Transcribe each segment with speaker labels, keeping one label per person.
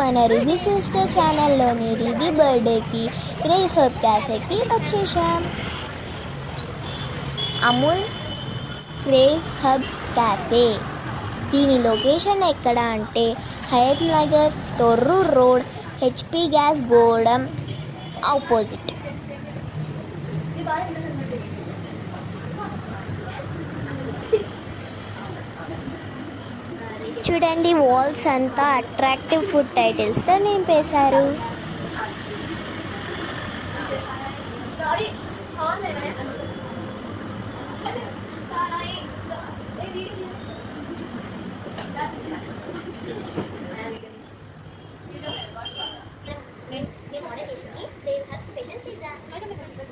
Speaker 1: మన రిధి సిస్టర్ ఛానల్లోని రిధి బర్త్డేకి crave hub క్యాఫేకి వచ్చేసాం. Amul crave hub cafe. దీని లొకేషన్ ఎక్కడ అంటే Hayat Nagar, Thorrur road, HP gas godown opposite. చూడండి, వాల్స్ అంతా అట్రాక్టివ్ ఫుడ్ టైటిల్స్తో నింపేశారు.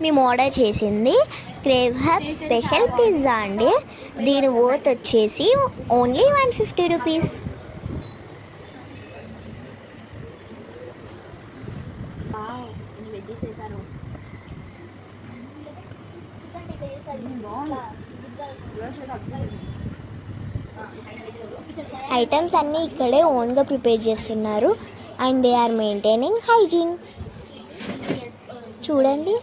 Speaker 1: మేము ఆర్డర్ చేసింది క్రేవ్ హబ్ స్పెషల్ పిజ్జా అండి. దీని వర్త్ వచ్చేసి ఓన్లీ 150 రూపీస్. ఐటమ్స్ అన్నీ ఇక్కడే ఓన్గా ప్రిపేర్ చేస్తున్నారు and they are maintaining hygiene. చూడండి,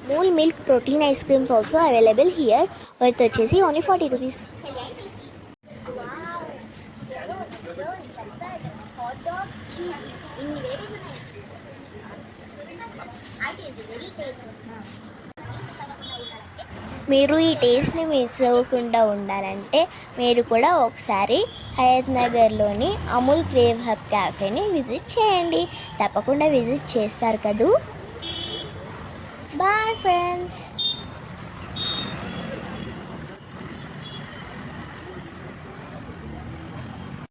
Speaker 1: Mool milk protein ice creams also available here. Worth వచ్చేసి only 40 rupees. మీరు ఈ టేస్ట్ని మిస్ అవ్వకుండా ఉండాలంటే మీరు కూడా ఒకసారి హయత్ నగర్లోని అమూల్ క్రేవ్ హబ్ క్యాఫేని విజిట్ చేయండి. తప్పకుండా విజిట్ చేస్తారు కదూ. Bye friends.